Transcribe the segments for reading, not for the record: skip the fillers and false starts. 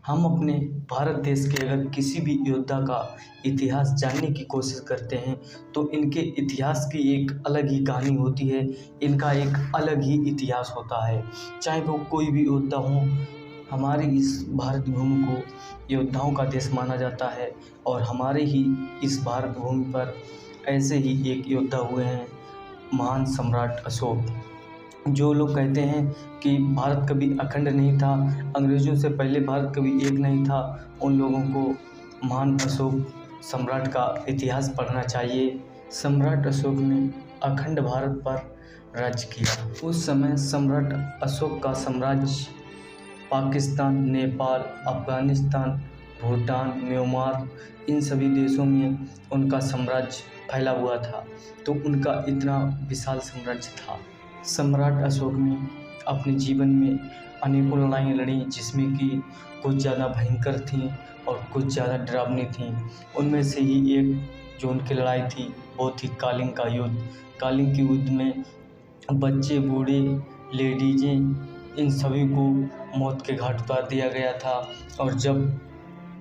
हम अपने भारत देश के अगर किसी भी योद्धा का इतिहास जानने की कोशिश करते हैं तो इनके इतिहास की एक अलग ही कहानी होती है। इनका एक अलग ही इतिहास होता है, चाहे वो कोई भी योद्धा हो। हमारे इस भारत भूमि को योद्धाओं का देश माना जाता है और हमारे ही इस भारत भूमि पर ऐसे ही एक योद्धा हुए हैं, महान सम्राट अशोक। जो लोग कहते हैं कि भारत कभी अखंड नहीं था, अंग्रेज़ों से पहले भारत कभी एक नहीं था, उन लोगों को महान अशोक सम्राट का इतिहास पढ़ना चाहिए। सम्राट अशोक ने अखंड भारत पर राज्य किया। उस समय सम्राट अशोक का साम्राज्य पाकिस्तान, नेपाल, अफ़गानिस्तान, भूटान, म्यांमार इन सभी देशों में उनका साम्राज्य फैला हुआ था। तो उनका इतना विशाल साम्राज्य था। सम्राट अशोक ने अपने जीवन में अनेकों लड़ाइयाँ लड़ी, जिसमें कि कुछ ज़्यादा भयंकर थीं और कुछ ज़्यादा डरावनी थीं। उनमें से ही एक जो उनकी लड़ाई थी वो थी कालिंग का युद्ध। कालिंग के युद्ध में बच्चे, बूढ़े, लेडीज़ें इन सभी को मौत के घाट उतार दिया गया था। और जब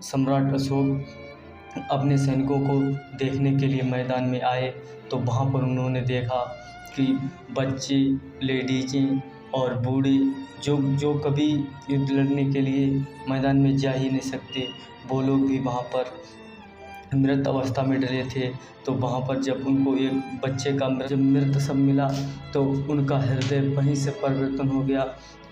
सम्राट अशोक अपने सैनिकों को देखने के लिए मैदान में आए तो वहाँ पर उन्होंने देखा कि बच्चे, लेडीज़ें और बूढ़े जो कभी युद्ध लड़ने के लिए मैदान में जा ही नहीं सकते, वो लोग भी वहाँ पर मृत अवस्था में डले थे। तो वहाँ पर जब उनको एक बच्चे का जब मृत शव मिला तो उनका हृदय वहीं से परिवर्तन हो गया,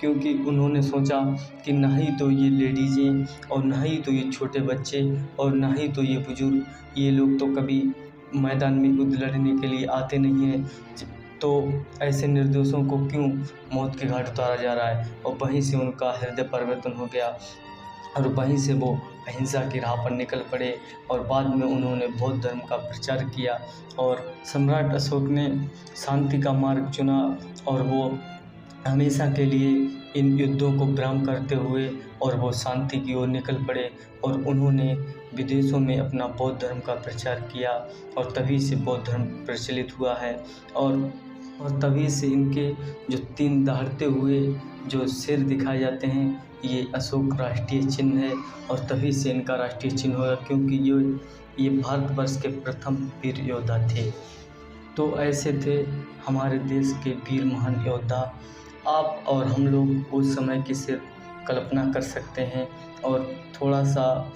क्योंकि उन्होंने सोचा कि ना ही तो ये लेडीज़ें और ना ही तो ये छोटे बच्चे और ना ही तो ये बुज़ुर्ग, ये लोग तो कभी मैदान में युद्ध लड़ने के लिए आते नहीं हैं, तो ऐसे निर्दोषों को क्यों मौत के घाट उतारा जा रहा है। और वहीं से उनका हृदय परिवर्तन हो गया और वहीं से वो अहिंसा की राह पर निकल पड़े और बाद में उन्होंने बौद्ध धर्म का प्रचार किया। और सम्राट अशोक ने शांति का मार्ग चुना और वो हमेशा के लिए इन युद्धों को विराम करते हुए और वो शांति की ओर निकल पड़े और उन्होंने विदेशों में अपना बौद्ध धर्म का प्रचार किया और तभी से बौद्ध धर्म प्रचलित हुआ है। और तभी से इनके जो 3 दहाड़ते हुए जो शेर दिखाए जाते हैं, ये अशोक राष्ट्रीय चिन्ह है और तभी से इनका राष्ट्रीय चिन्ह होगा, क्योंकि ये भारतवर्ष के प्रथम वीर योद्धा थे। तो ऐसे थे हमारे देश के वीर महान योद्धा। आप और हम लोग उस समय की सिर्फ कल्पना कर सकते हैं और थोड़ा सा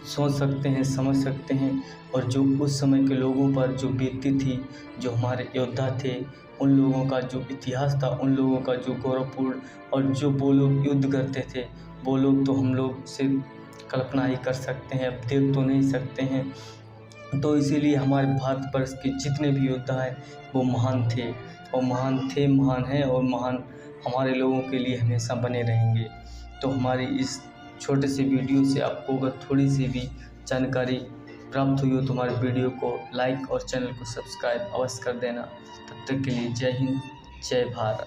सोच सकते हैं, समझ सकते हैं। और जो उस समय के लोगों पर जो बीती थी, जो हमारे योद्धा थे, उन लोगों का जो इतिहास था, उन लोगों का जो गौरवपूर्ण और जो वो लोग युद्ध करते थे, वो लोग तो हम लोग सिर्फ कल्पना ही कर सकते हैं, अब देख तो नहीं सकते हैं। तो इसीलिए हमारे भारतवर्ष के जितने भी योद्धा हैं वो महान थे और महान हैं और महान हमारे लोगों के लिए हमेशा बने रहेंगे। तो हमारी इस छोटे से वीडियो से आपको अगर थोड़ी सी भी जानकारी प्राप्त हुई हो तो हमारे वीडियो को लाइक और चैनल को सब्सक्राइब अवश्य कर देना। तब तक के लिए जय हिंद, जय भारत।